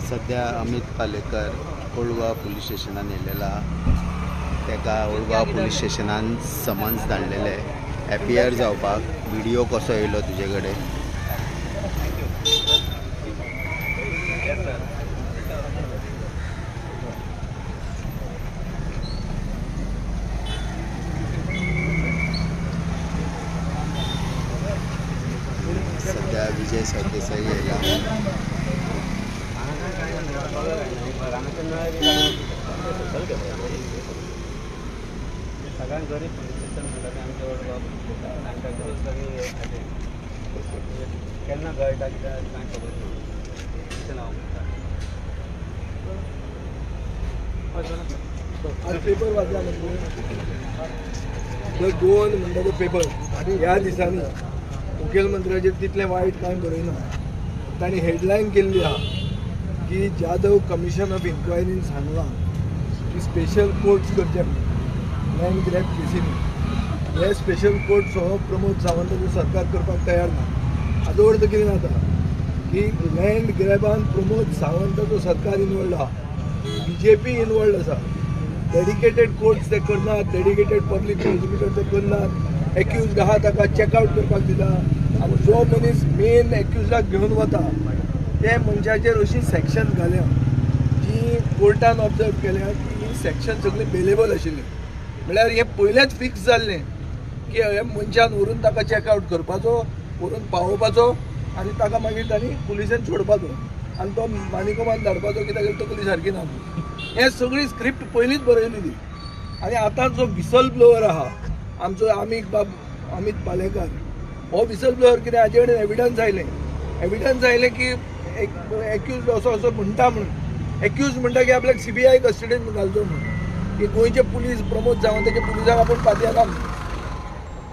सध्या अमित पालेकर ओळगाव पुलीस स्टेशनान येयलेला। तेका ओळगाव police स्टेशनान summons धाडलेले appear जावपाक। व्हिडिओ कसो येयलो तुजे कडेन? सध्या विजय सरदेसाई येयला। सगळ्यांक गरीब पोलिशन म्हणटा आमच्या ओळगाव तांकां गरीब सगळी केन्ना गळटा कित्याक कांय खबर ना आज पेपर वाचला दोन म्हणटा तो पेपर ह्या दिसांनी मुखेलमंत्र्याचेर तितलें वायट कांय बरयना। तांणी हेडलायन केल्ली आहा की जाधव कमिशन ऑफ इन्क्वायरीन सांगलां की स्पेशल कोर्ट्स करचे लँड ग्रॅब केसींनी। हे स्पेशल कोर्ट्स हो प्रमोद सावंताचो सरकार करपाक तयार ना। हाजो अर्थ कितें जाता की लँड ग्रॅबान प्रमोद सावंताचो सरकार इनवॉल्ड आहा, BJP इनवॉल्ड आसा। डेडिकेटेड कोर्ट्स ते करनात, डेडिकेटेड पब्लीक प्रोसिक्युटर ते करनात। एक्यूज आहा ताका चेकआउट करपाक दिता आनी जो मनीस मेन एक्यूजाक घेवन वता ते मनशाचेर अशी सेक्शन घाल्या जी कोर्टान ऑब्जर्व केल्या की ही सेक्शन सगळी बेलेबल आशिल्ली। म्हळ्यार हे पयलेंच फिक्स जाल्लें की ह्या मनशान व्हरून ताका चेकआउट करपाचो, व्हरून पावोवपाचो आनी ताका मागीर तांणी पुलिशेन सोडपाचो आनी तो मानिकोमान धाडपाचो कित्याक तकली सारकी ना। हे सगळी स्क्रिप्ट पयलींच बरयलेली आनी आतां जो विसल ब्लोवर आहा आमचो अमित पालेकर हो विसल ब्लोवर कितें हाजे कडेन एविडन्स आयले की एक्यूज असो म्हणटा म्हणून एक्यूज म्हणटा की आपल्याक CBI कस्टडीन घालचो म्हणून की गोंयचे पुलीस प्रमोद सावंताचे पुलिसाक आपूण पातयेना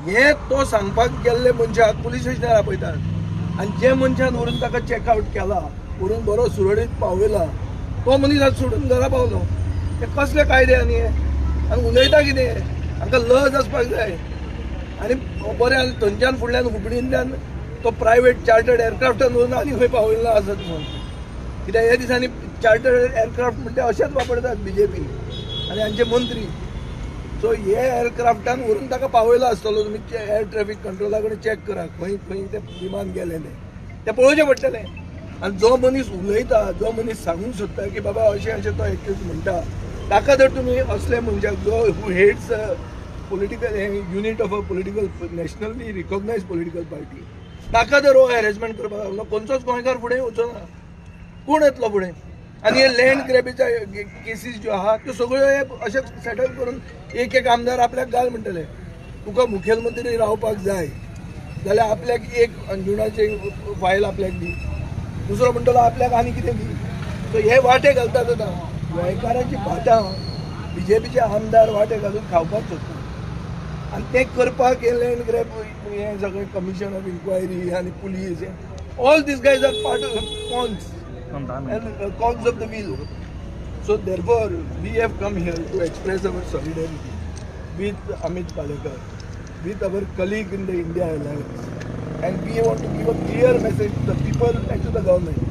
हे तो सांगपाक गेल्ले मनशाक पुलीस स्टेशनार आपयतात आनी जे मनशान व्हरून ताका चेकआउट केला, व्हरून बरो सुरळीत पावयला, तो मनीस आज सोडून घरा पावलो। ते कसले कायदे आनी हे आनी उलयता कितें? हांकां लज आसपाक जाय आनी बरें थंयच्यान फुडल्यान हुबळींतल्यान तो प्रायवेट चार्टर्ड एअरक्राफ्टान व्हरून आनी खंय पावयल्लो आसत म्हणून। कित्याक ह्या दिसांनी चार्टर्ड एअरक्राफ्ट म्हणटा अशेंच वापरतात BJP आनी हांचे मंत्री। सो हे एअरक्राफ्टान व्हरून ताका पावयलो आसतलो। तुमी एअर ट्रॅफिक कंट्रोला कडेन चॅक करा खंय खंय ते विमान गेलें तें पळोवचें पडटलें। आनी जो मनीस उलयता, जो मनीस सांगूंक सोदता की बाबा अशें अशें तो एक्यूज म्हणटा ताका जर तुमी असले मनशाक जो who heads political unit of a political nationally recognise political party ताका जर हो हॅरेसमेंट करपाक लागलो खंयचोच गोंयकार फुडें वचो ना। कोण येतलो फुडें? आनी हे लँड ग्रॅबीच्या केसीस ज्यो आहा त्यो सगळ्यो हे अशें सेटल करून एक आमदार आपल्याक घाल म्हणटले। तुका मुखेलमंत्री रावपाक जाय जाल्यार आपल्याक एक अंजुणाची फायल आपल्याक दी, दुसरो म्हणटलो आपल्याक आनी कितें दी। सो हे वाटे घालतात आतां गोंयकारांची भाटां BJPचे आमदार वाटे घालून खावपाक सोदतात आनी ते करपाक हे लँड ग्रॅब हे सगळें कमिशन ऑफ इन्क्वायरी आनी police all these guys are part of cogs of the wheel. So therefore we have come here to express our solidarity with Amit Palekar, with our colleague in the India Alliance, and we want to give a clear message to the people and to the government.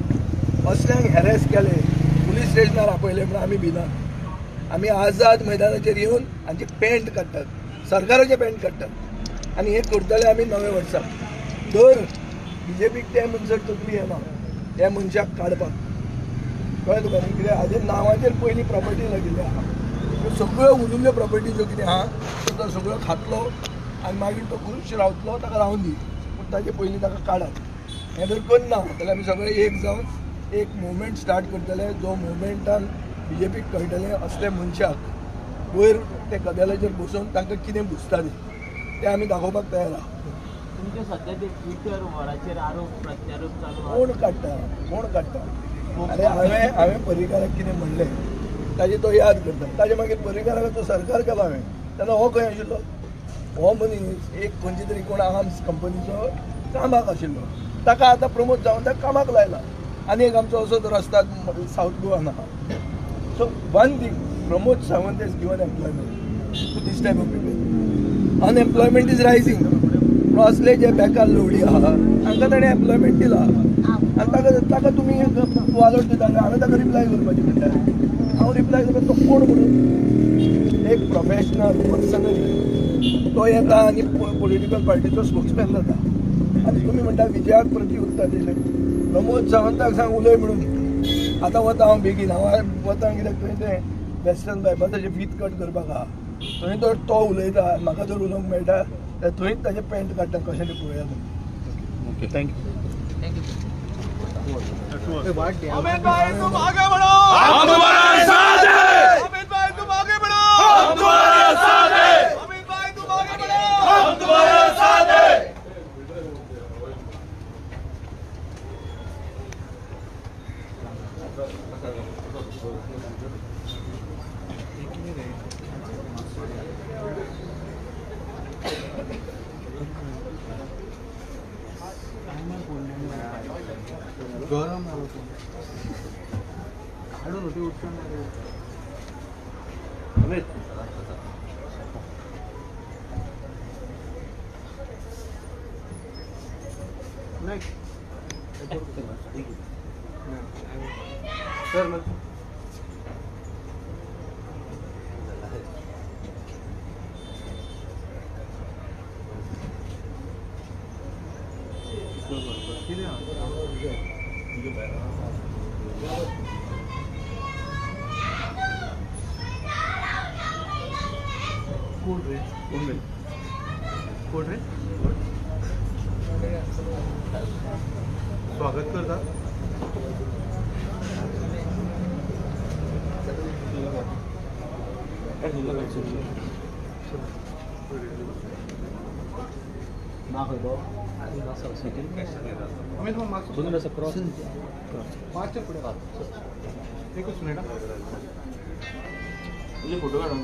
असल्यांक harass केले, police स्टेशनार आपयले म्हणून आमी भिनात। आमी आझाद मैदानाचेर येवन हांचे pant काडटात, सरकाराचे पॅन्ट काडटात आनी हे करतले आमी 9 वर्सां। तर BJPक ते मनसर तकली येना ह्या मनशाक काडपाक, कळ्ळें तुका न्ही? कित्याक हाजे नांवाचेर पयलीं प्रॉपर्टी लागिल्ली आहा। त्यो सगळ्यो उरिल्ल्यो प्रॉपर्टी ज्यो कितें आहा त्यो सगळ्यो खातलो आनी मागीर तो खुश रावतलो, ताका रावून दी, पूण ताचे पयलीं ताका काडात। हें जर करना जाल्यार आमी सगळे एक जावन एक मुवमेंट स्टार्ट करतले, जो मुवमेंटान BJPक कळटलें असले मनशाक वयर ते कदेलाचेर बसून तांकां कितें बुजता तें आमी दाखोवपाक तयार आहा। तुमचे सध्या ते ट्विटर वराचेर आरोप प्रत्यारोप चालू कोण काडटा? अरे हांवें पर्रीकाराक कितें म्हणलें ताजे तो याद करता। ताजे मागीर पर्रीकाराचो सरकार केलो हांवें तेन्ना हो खंय आशिल्लो? हो मनीस एक खंयचे तरी कोण आर्म्स कंपनीचो कामाक आशिल्लो, ताका आतां प्रमोद सावंताक कामाक लायला आनी एक आमचो असोच रस्ता सावथ गोवान आहा। So one thing, Pramod Sawant has given employment to this type of people. Unemployment is rising. असले जे बेकार लोडी आहा तांकां ताणें एम्प्लॉयमेंट दिला आनी ताका तुमी वालोर दिता हांवें ताका रिप्लाय करपाचें म्हणल्यार हांव रिप्लाय करता तो कोण म्हणून एक प्रोफेशनल पर्सनली तो येता आनी पॉलिटिकल पार्टीचो स्पोक्समॅन जाता आनी तुमी म्हणटा विजयाक प्रत्युत्तर दिलें प्रमोद सावंताक सांग उलय म्हणून आतां वता हांव बेगीन हांव वता कित्याक थंय तें वेस्टर्न बायपासाचें फीत कट करपाक आहा थंय तर तो उलयता म्हाका जर उलोवंक मेळटा जाल्यार थंयच ताजें पॅन्ट काडटा कशें तें पळोवया तुमी ओके थँक्यू अमित भाई तुम आगे बढ़ो हम तुम्हारे साथ हैं अमित भाई तुम आगे बढ़ो हम तुम्हारे साथ हैं अमित भाई तुम आगे बढ़ो हम तुम्हारे साथ हैं गरम स्वागत करता एकच मिनिट फोटो काढून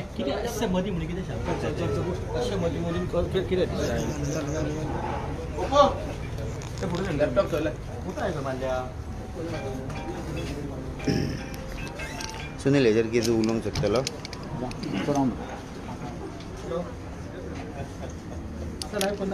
किती अशा मध्ये म्हणजे किती अशा मध्ये किती लॅपटॉप चला कुठं आहे माझ्या सुनील हेजेर कितें उलोवंक शकतलो आता नाही पण